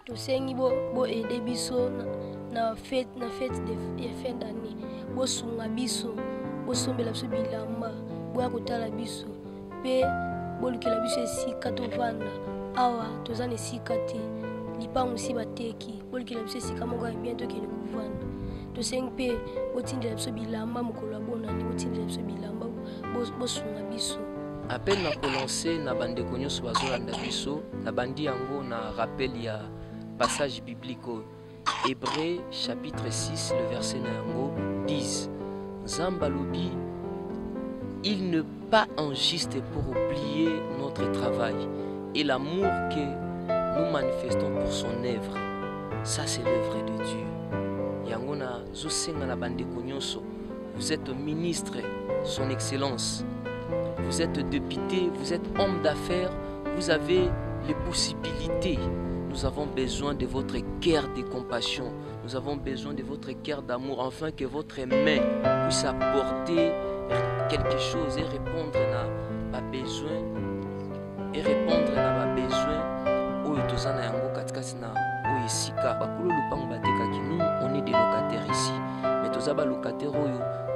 tosengi bo aider biso na fête de fin d'année bo sunga biso bo sombela biso bilamba bo akotala biso pe bo lukela biso esika tovanda awa tozana esika te lipango si bateki bo lukela biso esika moko ya bien tokende kovanda tosengi pe botindela biso bilamba mokolo ya bonani botindela biso bilamba bo sunga biso. Appel na kolancer na bande nyonso bazolanda biso na bandi yango na rappel ya passage biblique Hébreux chapitre 6 le verset na yango 10 Nzambe alobi il n'est pas injuste pour oublier notre travail et l'amour que nous manifestons pour son œuvre. Ça c'est l'œuvre de Dieu. Yango na zosenga na bande nyonso, vous êtes ministre, son excellence. Vous êtes député, vous êtes homme d'affaires, vous avez les possibilités. Nous avons besoin de votre cœur de compassion. Nous avons besoin de votre cœur d'amour, afin que votre main puisse apporter quelque chose et répondre à ma besoin. Et répondre à ma besoin. Nous, on est des locataires ici. Mais tous les locataires,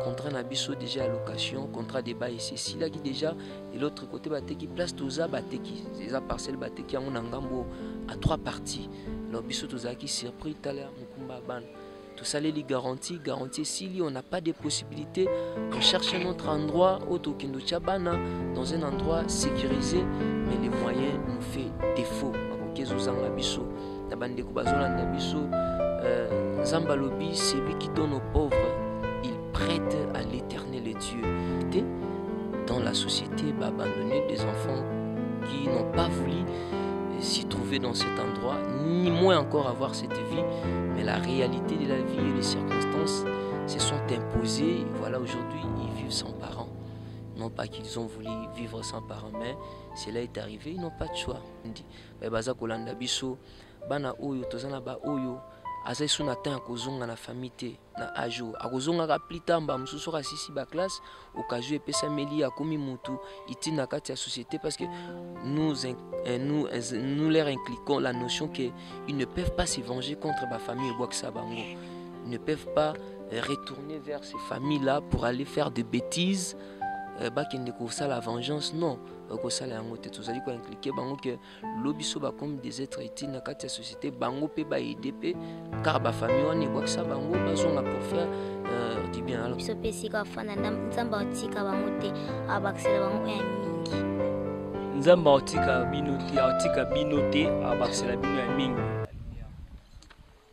contrat nabiso déjà à location, contrat de bail ici là qui déjà de l'autre côté bateki place toza bateki ces parcelles bateki en ngambo à 3 parties. Lobiso toza qui surpris taler mukumba ban. Tout ça les garanties si on n'a pas de possibilités, on cherche un autre endroit autokindo chabana dans un endroit sécurisé mais les moyens nous fait défaut. Bakokezo zanga biso na bande ko bazolanda biso Zambalobi c'est lui qui donne aux pauvres. Prête à l'éternel Dieu. Dans la société, abandonner des enfants qui n'ont pas voulu s'y trouver dans cet endroit, ni moins encore avoir cette vie. Mais la réalité de la vie et les circonstances se sont imposées. Et voilà, aujourd'hui, ils vivent sans parents. Non pas qu'ils ont voulu vivre sans parents, mais cela est arrivé, ils n'ont pas de choix. Azai suna tan kozonga na famille na ajo akozonga ka plitamba mususu ka sisi ba classe okajo epesa meli ya komi mutu itina kati ya société parce que nous leur inculquons la notion que ils ne peuvent pas se venger contre ba famille boaksa bango. Ils ne peuvent pas retourner vers ces familles là pour aller faire des bêtises bakende ko ça la vengeance non ko ça la ngote tozali ko impliquer bango que lobiso ba comme des êtres étis na kati ya société bango pe ba IDP car ba famille wana boaksa bango bazonga pour faire du bien alors biso pesi ka fana nzamba otika bango te abaksela bango ya mingi nzamba otika binote abaksela bino ya mingi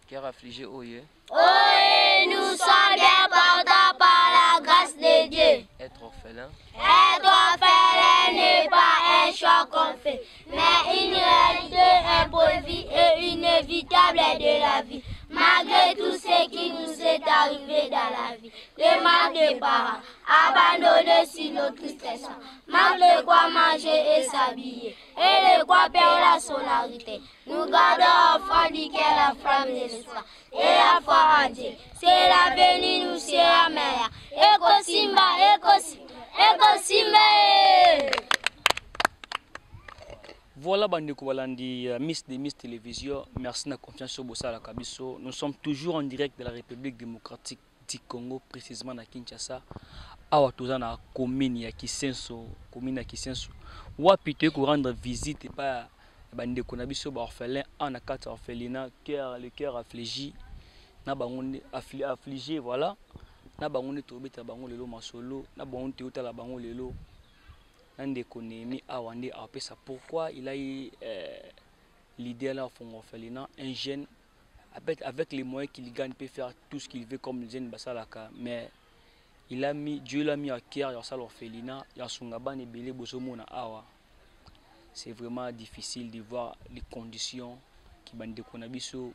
cœur affligé oye nous sommes bien portés par la grâce de Dieu. Être orphelin n'est pas un choix qu'on fait, mais une réalité imposée et inévitable de la vie. Malgré tout ce qui nous est arrivé dans la vie, le manque de parents, abandonnés sur nos tristesses, manque de quoi manger et s'habiller, et de quoi payer la sonorité. Nous gardons enfant du cœur la flamme de l'espoir et la foi en Dieu. C'est l'avenir nous sera meilleur. Eko Simba. Voilà bandeko balandi Miss Télévision, merci na confiance sur Bossala Kabiso. Nous sommes toujours en direct de la République démocratique du Congo, précisément à Kinshasa. Awa tozana commune ya Kisenso, Wapite ko rendre visite pas bandeko na biso ba orphelin en akata orphelinat, le cœur affligé, na bango affligé voilà. Na bango ne tobeta bango lelo masolo, na bango te otala bango lelo. Ndekonemi awande apesa pourquoi il a eu l'idée là au orphelinat un jeune avec les moyens qu'il gagne peut faire tout ce qu'il veut comme le jeune basalaka mais Dieu l'a mis à cœur dans sa orphelinat ya sungaba ne belé bosomona awa c'est vraiment difficile de voir les conditions qui bande konabiso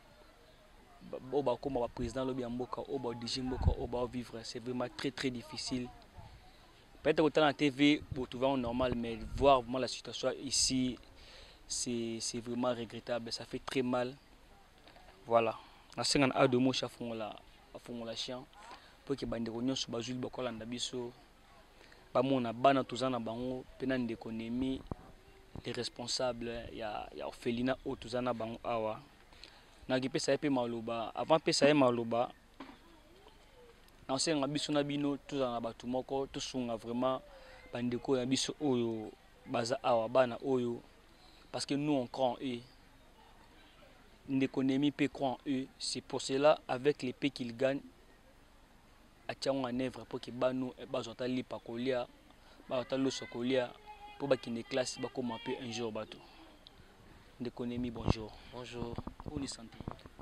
oba comme président lobi mboka oba dijimboka oba vivre c'est vraiment très difficile. Peut-être que dans la TV, vous trouvez normal, mais voir vraiment la situation ici, c'est vraiment regrettable. Ça fait très mal. Voilà. Na sengan a de mots chafon la chien pour que bande réunion sur bazul bokola ndabiso ba mona bana tozana bango penan d'économie les responsables ya orphelinat au tozana bango awa naki pesa ye pe maloba avant pesa ye maloba nasenga biso na bino tozala na bato moko tosunga vraiment bandeko ya biso oyo baza awa bana oyo parce que nous on croit en eux. Ndeko Nemi peut croire en eux. C'est pour cela avec les paix qu'ils gagnent à tiens en œuvre pour que bano bazotali pakolia bazotali sokolia pour qu'ils ne classe ba comme un peu un jour bateau. Ndeko Nemi bonjour. Bonjour. On est santé.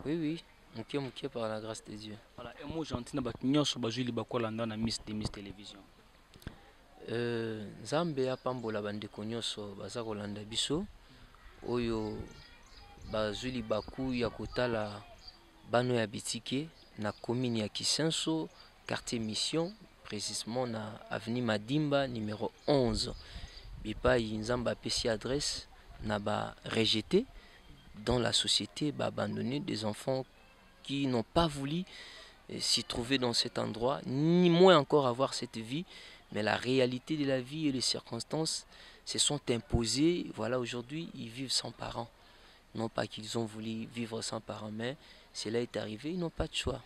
Oui. Mouké par la grâce de Dieu. Voilà, un mot gentil na bakinyo so bazuli bakolanda na Miss Télévision. Nzambe apambola bandeko nyonso baza kolanda biso oyo bazuli baku ya kotala bano ya bitike na commune ya Kisenso quartier Mission précisément na avenue Madimba numéro 11 bipai nzamba apesi adresse na ba rejeté dans la société, ba abandonné des enfants qui n'ont pas voulu s'y trouver dans cet endroit, ni moins encore avoir cette vie, mais la réalité de la vie et les circonstances se sont imposées. Voilà, aujourd'hui, ils vivent sans parents. Non pas qu'ils ont voulu vivre sans parents, mais cela est arrivé, ils n'ont pas de choix.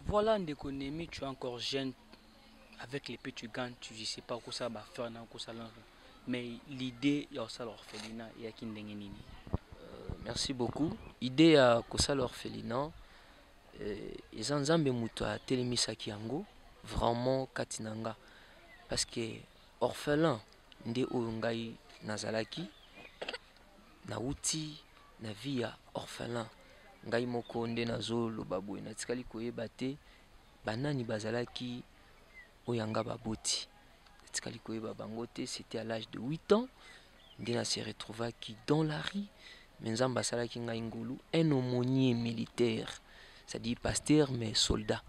Voilà, Ndeko Nemi, tu es encore jeune, avec les petits gants, tu ne sais pas quoi ça va faire, mais l'idée, il y a ça l'orphelinat, il y a qui ndengenini. Merci beaucoup. Idée à kosa l'orphelinat, ils ont zambé mutua telemisaki yango vraiment katinanga parce que orphelin nde oyongai nazalaki na uti na via orphelin ngai moko nde nazolo babwe na tikali koyeba te banani bazalaki oyanga baboti tikali koyeba bango te. C'était à l'âge de 8 ans nde na se retrouvaki dans la rue. Menzamba salaki ngai ngulu un aumônier militaire, c'est-à-dire pasteur mais soldat.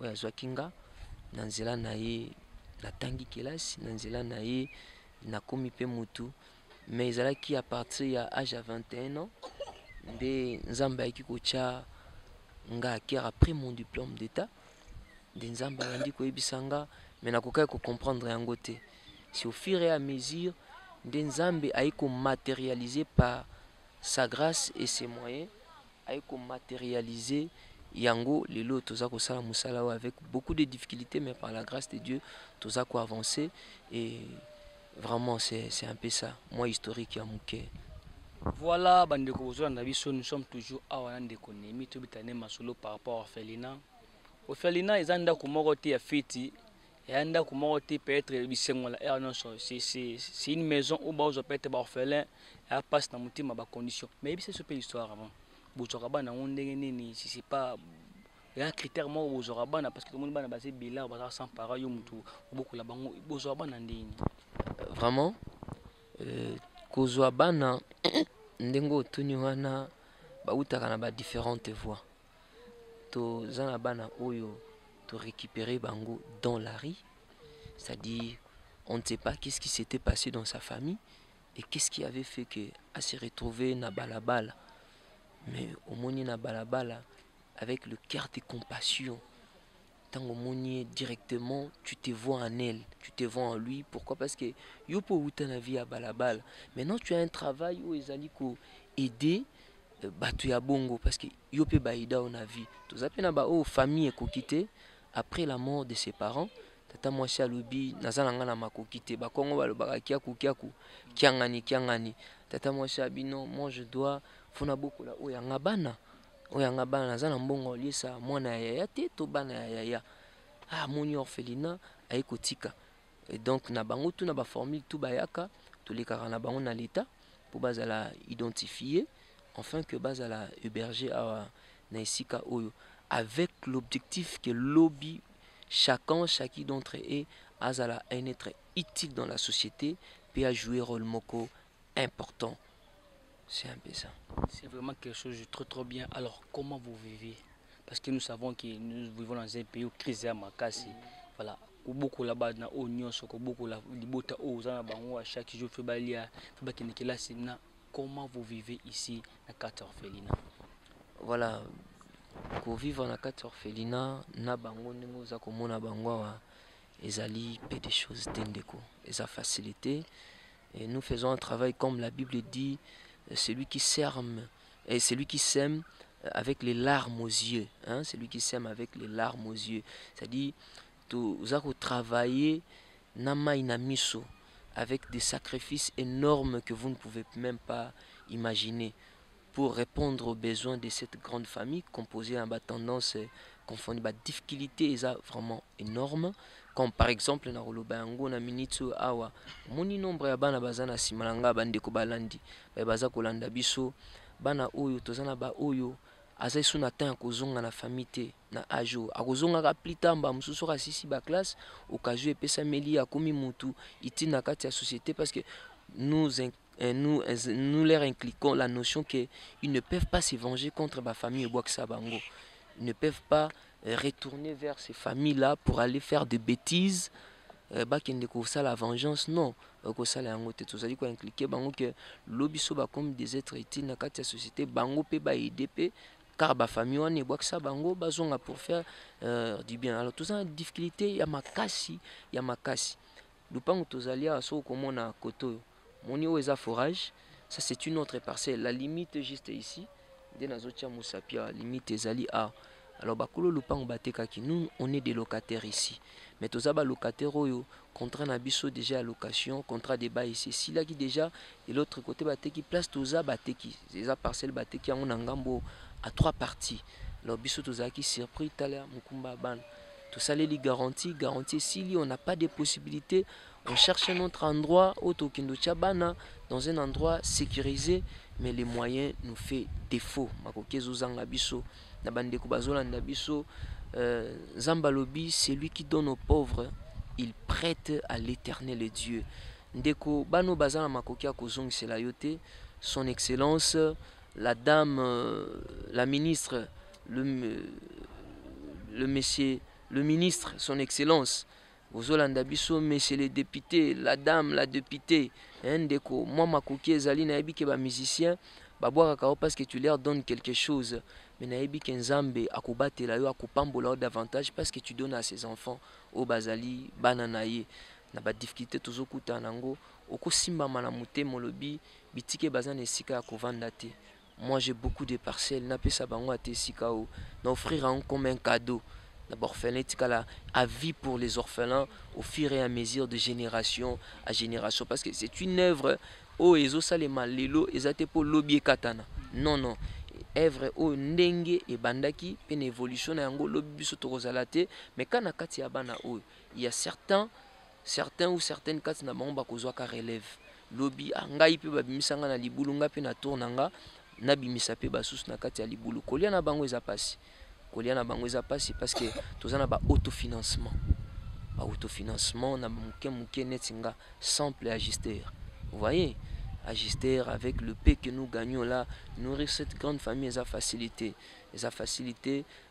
Oya zwakinga na nzela na ye natangi kelasi na nzela na ye nakomi pe mutu mais ezalaki à partir ya âge à 21 ans nde nzamba yaki kocha nga akir après mon diplôme d'état nde nzamba yandi koyebisa nga mais nakokaki ko comprendre yango te. C'est au fur et à mesure nde nzambe ayi ko matérialiser par sa grâce et ses moyens ayi ko matérialiser yango lelo toza ko sala musala avec beaucoup de difficultés mais par la grâce de Dieu toza ko avancer et vraiment c'est un peu ça moi historique ya muke. Voilà, bandeko bozola na biso, nous sommes toujours awa Ndeko Nemi to bitane masolo par rapport à orphelinat. Orphelinat ezanda ko moko te ya fiti et anda ko moko te peut-être bisengola er non c'est une maison où bazo peut-être ba orphelin et passe na mutima ba condition mais c'est ce peu histoire avant bozoka bana ndenge nini si c'est pas un critère moko bozoka bana parce que tout le monde bana basé bila ba sans parents yo mutu beaucoup la bango bozoka bana ndeni vraiment kozwa bana ndengo tuni wana bautaka na ba différentes voies to zana bana oyo to récupérer bango dans la rue, c'est-à-dire on ne sait pas qu'est-ce qui s'était passé dans sa famille et qu'est-ce qui avait fait que à se retrouver na balabala, mais au moni na balabala avec le cœur de compassion. Tant au moni directement tu te vois en elle, tu te vois en lui. Pourquoi? Parce que yo po uta na vie à balabala. Maintenant tu as un travail où ezali ko aider batu ya bongo parce que yo pe baida on a vie. Tous apena ba o famille ko quitter après la mort de ses parents. Tata mwasi alobi nazala nga na makoki te bakongo balobaka kiaku kiangani tata mwasi abino moi je dois fona bokola oyanga bana nazala mbongo liesa mwana ya yaya te to bana ya yaya moni orphelinat ayi kotika et donc na bango tout na ba formule tout bayaka tolikaka na bango na l'état pour bazala identifier enfin que bazala héberger na esika oyo avec l'objectif que lobby chacun d'entre eux a un être utile dans la société puis a joué un rôle moko important. C'est un peu ça. C'est vraiment quelque chose de trop bien. Alors comment vous vivez? Parce que nous savons que nous vivons dans un pays où crise est makasi. Voilà. Beaucoup là-bas na oignon soko beaucoup la libota ozana bango à chaque jour fait balia fait bakinekela sina. Comment vous vivez ici à quartier orphelinat? Voilà. Pour vivre dans la carte orphelinat na bango ndenge za komona bango wa ezali peu de choses tendeko eza facilité et nous faisons un travail comme la Bible dit celui qui sème, et celui qui sème avec les larmes aux yeux. Hein? Celui qui sème avec les larmes aux yeux. C'est-à-dire, vous avez travaillé Namainamiso avec des sacrifices énormes que vous ne pouvez même pas imaginer pour répondre aux besoins de cette grande famille composée à ma tendance confondue. La difficulté est vraiment énorme. Comme par exemple, na Rolobango, na Minitsu Awa, moni nombre ya bana bazana simalanga bande ko balandi, baza kolanda biso, bana oyo tozana ba oyo azai suna tan kozonga na famille na ajo akozonga ka plitamba mususu ka sisi ba classe okazo epesa meli ya komi mutu itina kati ya société parce que nous leur impliquons la notion qu'ils ne peuvent pas se venger contre ma famille et Boaksa Bango. Ils ne peuvent pas retourner vers ces familles-là pour aller faire des bêtises. Ça la vengeance, non. Ça la angote. Tout ça dit quoi impliquer Bango que l'obiso ba comme des êtres utiles na kati ya société Bango pe ba IDP car ba famille on est Boaksa Bango bazonga pour faire du bien. Alors tout ça difficulté ya makasi. Lupango tozalia aso komona koto. Moni oeza forage, ça c'est une autre parcelle. La limite juste ici, la limite ezali a. Alors bakolo lupango batekaki, nous on est des locataires ici. Mais tous les locataires oyo contrat na biso déjà à location, contrat de bail ici. Si là qui déjà et l'autre côté bateki place tous les bateki, les parcelles bateki en ngambo à 3 parties. Alors biso tozaki surpris taler mukumba ban. Tout ça les garanties si on n'a pas de possibilités. On cherche un autre endroit, dans un endroit sécurisé, mais les moyens nous font défaut. Zambalobi, c'est lui qui donne aux pauvres, il prête à l'Éternel Dieu. Ndeko bano bazana makokia kozong c'est la yote, son excellence, la dame, la ministre, le ministre, son excellence. Bozolanda biso monsieur le député, la dame, la députée, ndeko moi makoki ezali na yebi ke ba musicien babwaka kao parce que tu leur donnes quelque chose, mais na yebi ke nzambe akobatela yo akopambola davantage parce que tu donnes à ses enfants au bazali banana ye na ba difficulté tozokuta nango okosimba mana motema lobi bitike bazana esika ya kovanda te. Moi j'ai beaucoup de parcelles na pesa bango ate esika o na offrir un comme un cadeau. D'abord, à vie pour les orphelins au fur et à mesure de génération à génération. Parce que c'est une œuvre, oh, ezo salema lelo, ezate po lobby katana. Non. Œuvre, oh, ndenge et bandaki, une évolution, na yango lobby biso torozalate. Mais quand na kati ya bana, oh, il y a certains ou certaines kati na bango bakozwa ka relève. Lobby, ngai pe babimisanga na libulu, nga pe na tournanga, na bimisa pe basus na kati ya libulu. Kolia na bango ezapasi. Koliana bangoza passe parce que tous en a ba autofinancement na muke netinga simple ajuster. Vous voyez, ajuster avec le paix que nous gagnons là, nourrir cette grande famille les a facilité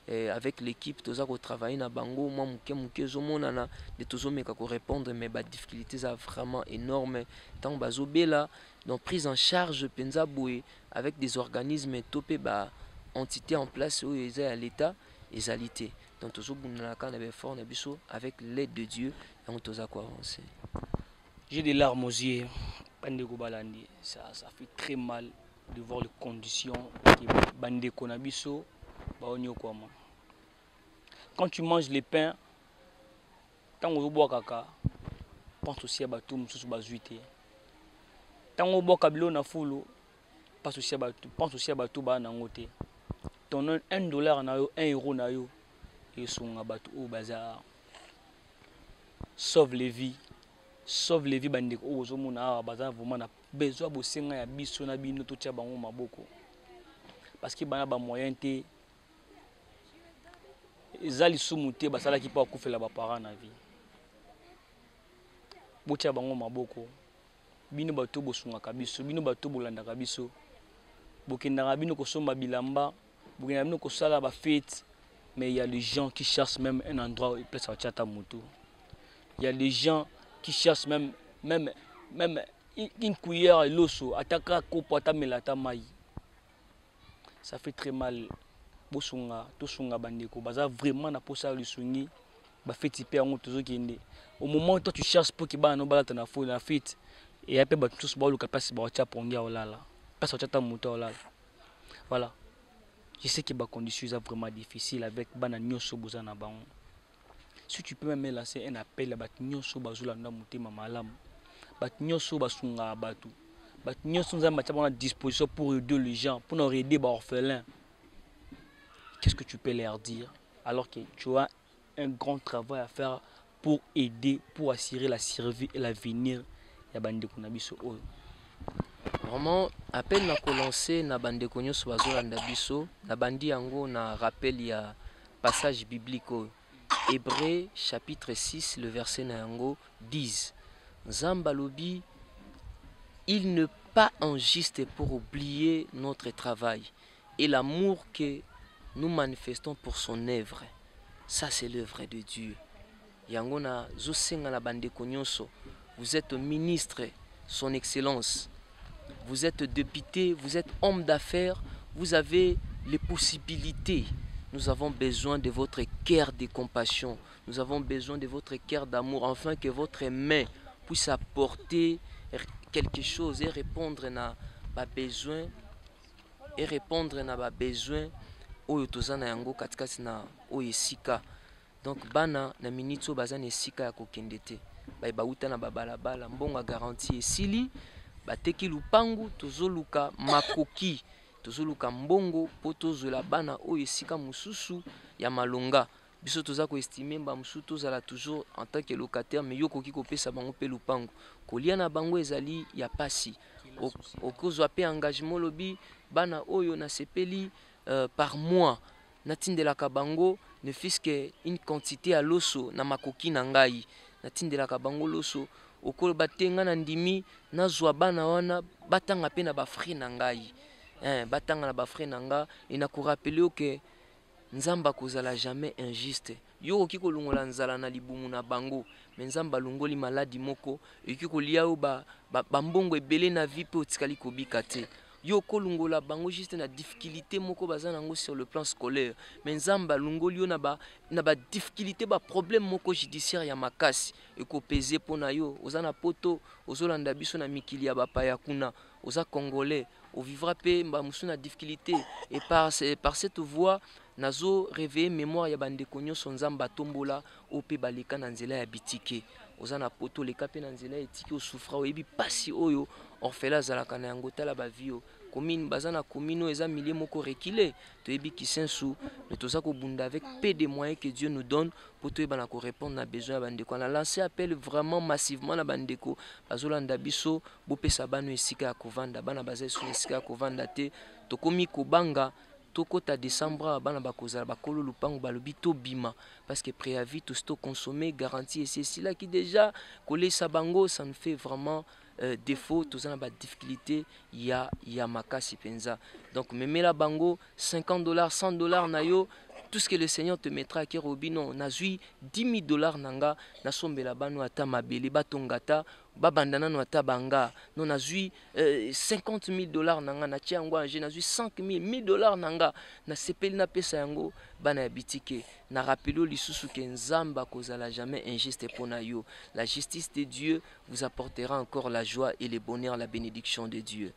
avec l'équipe tous a travailler na bango moi muke zomona na de tous meka ko répondre mais ba difficultés a vraiment énorme tant bazobela donc prise en charge penza boué avec des organismes topé ba entité en place où ils à l'état et à l'été. Donc toujours avec l'aide de Dieu et on tous à quoi avancer. J'ai des larmes aux yeux. Ça fait très mal de voir les conditions que Bande Konabiso quand tu manges les pains, tant que tu bois caca, pense aussi à Batou Moussou Bazuité. Tant que tu bois Kabilo na foulou, pense aussi à Batou Banangote. Ton $1 na yo, €1 na yo, et son abatou au bazar. Sauve les vies bandeko o zomona bazar vraiment na besoin bosenga ya biso na bino to tia bango maboko. Parce que bana ba moyen te ezali sumuté basala ki pa kufela ba parents na vie. Botia bango maboko. Bino bato bosunga kabiso, bino bato bolanda kabiso. Bokenda bino ko somba bilamba. Mais il y a les gens qui cherchent même un endroit où ils peuvent sortir à moto. Il y a les gens qui cherchent même une cuillère et l'osso. Ça fait très mal. Vraiment na posa le sungi. Au moment où toi tu cherches pour qu'il y ait un fête, et après tous le capacité de Parce que tu as moto là. Voilà. Je sais que les conditions sont vraiment difficiles avec bana nyonso bozana bango. Si tu peux même lancer un appel à bat nyonso bazolanda motema malamu. Bat nyonso basunga batu. Bat nyonso nzamba t'a à disposition pour aider les gens, pour nous aider les orphelins. Qu'est-ce que tu peux leur dire alors que tu as un grand travail à faire pour aider, pour assurer la survie et l'avenir ya bande kunabiso oyo. Vraiment appel na ko lancer na bande konyo so bazolanda biso na bandi yango na rappel ya passage biblique oyo. Hébreux chapitre 6 le verset na yango 10. Nzamba lobi il ne pas injuste pour oublier notre travail et l'amour que nous manifestons pour son œuvre. Ça c'est l'œuvre de Dieu. Yango na zosenga na bande konyonso. Vous êtes ministre, son excellence. Vous êtes député, vous êtes homme d'affaires, vous avez les possibilités. Nous avons besoin de votre cœur de compassion. Nous avons besoin de votre cœur d'amour, afin que votre main puisse apporter quelque chose et répondre à nos besoins. Et répondre à nos besoins. Oyo tozana yango katikati na oyo esika. Donc bana na minito bazana esika ya kokende te. Bauta na babalabala mbonga garantie esili. Bateki lupangu tozoluka makoki. Tozoluka mbongo po tozola bana oyo esika mususu ya malonga. Biso toza ko estimer ba mususu tozala toujours en tant que locataire mais yo koki kopesa bango pe lupangu. Kolia na bango ezali ya pasi. Okozwa pe engagement lobi bana oyo na sepeli par mois natindelaka bango ne fût-ce que une quantité à loso na makoki na ngai natindelaka bango loso okolo batenga na ndimi nazwa bana wana batanga pe na bafri na ngai batanga na bafri na nga et na ko rappeler que nzamba kozala jamais injuste yo oki kolongola nzala na libumu na bango mais nzamba longoli maladi moko eki kolia o bambongo ebele na vie pe otikali kobika te. Yo kolungola bango juste na difficulté moko bazanango sur le plan scolaire mais nzamba lungoli yo na ba difficulté ba problème moko judiciaire ya makasi eko peser pona yo ozana poto ozolanda biso na mikili ya bapaya kuna oza congolais o vivra pe mba musu na difficulté et par cette voie nazo réveiller mémoire ya bande konyo nzamba tombola ope baleka na nzela ya bitike ozana poto leka pe na nzela etiki o souffra oyebi pasi oyo orphelin zalaka na yango tala ba vio commune bazana commune eza milieu moko reculé toyebi kisensu mais toza ko bunda avec peu de moyens que Dieu nous donne pour to ebana ko répondre na besoin ya bandeko. On a lancé appel vraiment massivement na bandeko bazolanda biso bopesa bano esika ya kovanda bana baza sur esika ya kovanda te tokomi kobanga tokota décembre bana bakozala bakolo lupango balobi to bima parce que préavis tout sto consommer garantie et c'est là qui déjà kolesa bango ça nous fait vraiment défaut tous en bas difficulté il y a makasi penza donc memela bango $50 $100 na yo tout ce que le Seigneur te mettra à Kerobino nazui $10,000 nanga na sombela bano ata mabele batongata babandana no ata banga no nazui $50,000 nanga na tiango anje nazui $100,000 nanga na sepeli na pesa yango bana ya bitike na rappelo lisusu ke nzamba kozala jamais injuste pona yo. La justice de Dieu vous apportera encore la joie et le bonheur, la bénédiction de Dieu.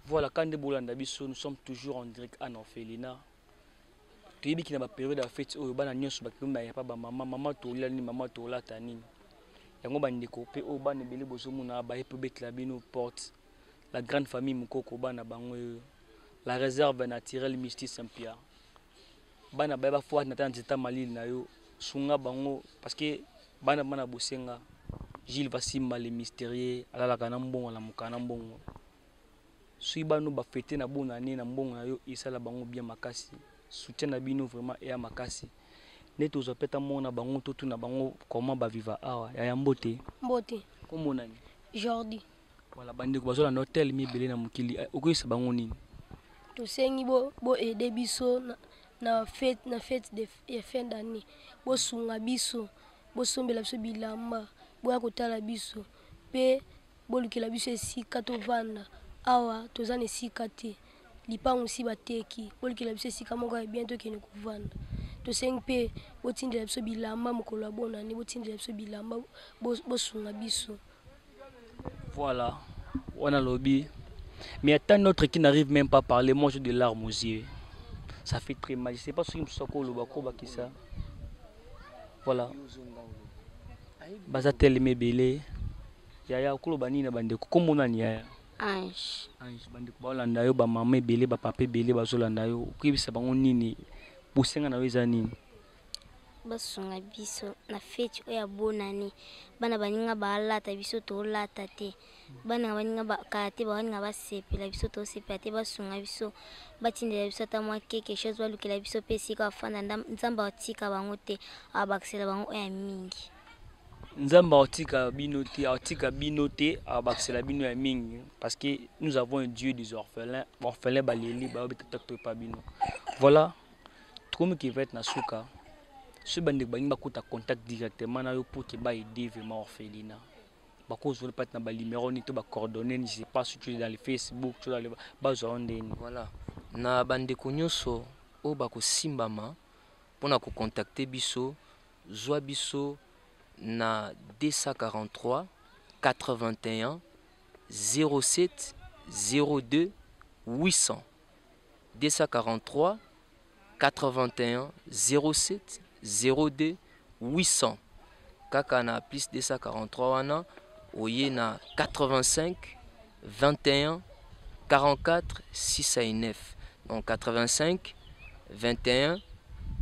Voilà, quand nous sommes toujours en direct en orphelinat. Tu as dit qu'il y a une période de fête où il y a une maman tola ni maman tola tani. Yango bande kopé au ban belé bozomu na ba epebe klabino porte. La grande famille mukoko bana bango la réserve naturelle Mystique Saint-Pierre. Bana ba fois na tanzita malil na yo sunga bango parce que bana bosenga Gilles Vassimba le mystérieux ala kana mbongo la mukana mbongo. Sui bano ba fêter na bona né na mbongo na yo isala bango bien makasi. Soutien na bino vraiment et à makasi. Neto zopeta mona bango totu na bango comment ba viva awa ya mbote. Mbote. Comment nani? Jordi. Voilà bande ko bazola na hotel mi belé na mukili. Okoyisa bango nini? To sengi bo aider biso na fête de fin d'année. Bo sunga biso, bo sombela biso bilamba, bo akotala biso. Pe bo lukela biso esika to vanda. Awa tozana esika te. Lipango si bateki bolukela biso esika moko ya bientôt kene kovanda tosengi mpe botindela biso bilamba mokolo ya bonani botindela biso bilamba bosunga biso. Voilà wana lobi Mais il y a tant d'autres qui n'arrivent même pas à parler. Moi, j'ai des larmes aux yeux. Ça fait très mal. Je ne sais pas ce qui me soit qui ça. Voilà. Bazatel mebele. Yaya Kolobani na bande ko na nia. Ange. Ange bande ko balanda yo ba mama ebele ba papa ebele bazolanda yo. Okibisa bango nini? Bosenga na weza nini? Basunga biso na feti oya bonani bana baninga balata biso to lata te bana baninga bakate baninga basepela biso to sepela te basunga biso batindela biso ta mwa quelque chose balukela biso pesi ka fanda nzamba otika bango te abakisela bango oya mingi Nzamba otika bino te abakisela bino ya mingi parce que nous avons un Dieu des orphelins baleli ba betata pas bino. Voilà tout qui va être na suka. Ce bandit va contact directement pour que va aider vraiment orphelinat. Parce que pas na numéro ni to ba coordonnées, ni sais pas si tu es dans le Facebook, tu dans le voilà. Na bande konyoso o ba ko simbama pona ko contacter biso zwa biso na 243 81 07 02 800 243 81 07 02 800 kaka na plus 243 wana oye na 85 21 44 609 donc 85 21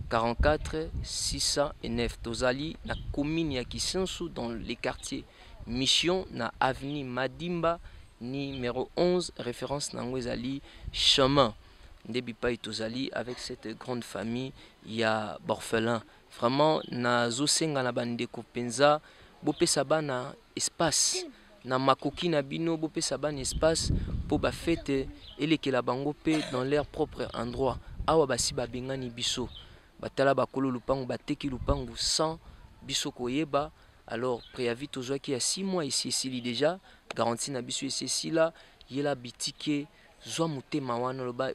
44 609 tozali na commune ya Kisensu dans les quartiers Mission na avenue Madimba numéro 11 référence nango ezali chemin Ndebipa tozali avec cette grande famille ya borphelin vraiment na zosenga na bandeko penza bopesa bana espace na makoki na bino bopesa bana espace pour ba fête elekela bango pe dans leur propre endroit awa basi babengani biso batala bakolo lupango bateki lupango sans biso koyeba alors préavis tozwaki ya 6 mois ici esili déjà garantie na biso ici là yela bitike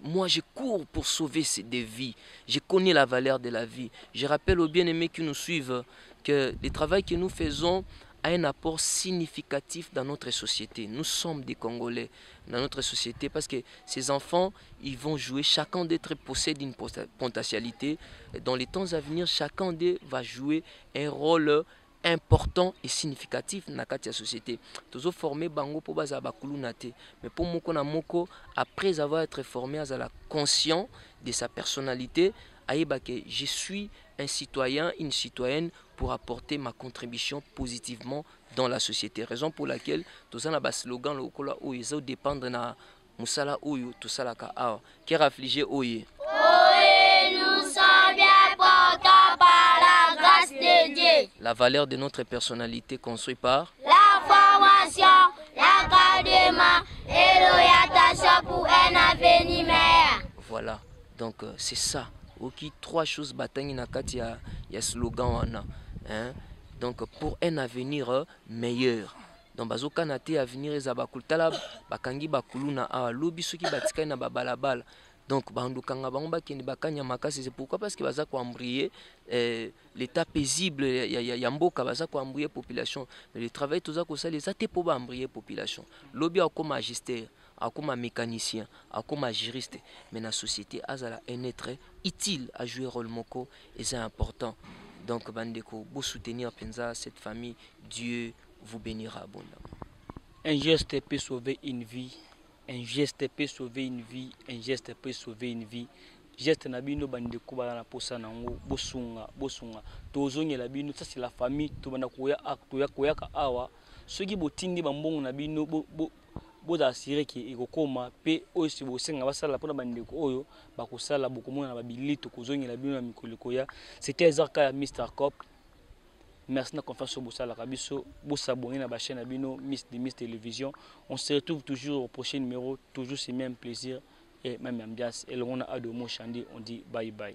moi je cours pour sauver des vies. Je connais la valeur de la vie. Je rappelle aux bien-aimés qui nous suivent que le travail que nous faisons a un apport significatif dans notre société. Nous sommes des Congolais dans notre société parce que ces enfants, ils vont jouer, chacun d'eux possède une potentialité. Dans les temps à venir, chacun d'eux va jouer un rôle important et significatif dans la société. Tous formés bango pour baza bakulunate, mais pour moko na moko après avoir été formé à la conscience de sa personnalité, aïba que je suis un citoyen, une citoyenne pour apporter ma contribution positivement dans la société. Raison pour laquelle tous en a slogan le kola ou ils dépendre na musala oyo tout ça la ka awa qui affligé oye. Nous sommes bien portés par la grâce de Dieu. La valeur de notre personnalité construite par la formation, l'académie et l'orientation pour un avenir meilleur. Voilà, donc c'est ça. Ok, 3 choses bataille na kati ya slogan wana, hein? Donc pour un avenir meilleur. Donc bazoka na te avenir ezabakultala bakangi bakuluna a lobi soki batika na babalabala. Donc bandukanga bango bakende bakanya makasi, c'est pourquoi parce que baza ko embrayer l'état paisible ya mboka baza ko embrayer population. Le travail toza ko ça les até pour embrayer population. Lobi akoma magistère, akoma mécanicien, akoma juriste, mais la société azala un être utile à jouer rôle moko et c'est important. Donc bandeko vous soutenir penza cette famille, Dieu vous bénira abondamment. Un geste peut sauver une vie. Un geste peut sauver une vie, un geste peut sauver une vie. Geste na bino bande ko bala na posa nango bosunga tozonge la bino ça c'est la famille to bana koya koya ka awa soki botindi bambongo na bino bo assurer que ekokoma pe oyo si bosenga basala pona bande ko oyo bakosala bokomona na babilito kozonge la bino na mikolo koya. C'était Ezarka ya Mr Cop. Merci de la confiance sur Boussala Kabiso. Vous abonnez à la chaîne Abino, Miss Télévision. On se retrouve toujours au prochain numéro, toujours ce même plaisir et même ambiance. Et le monde a de mots chandi, on dit bye bye.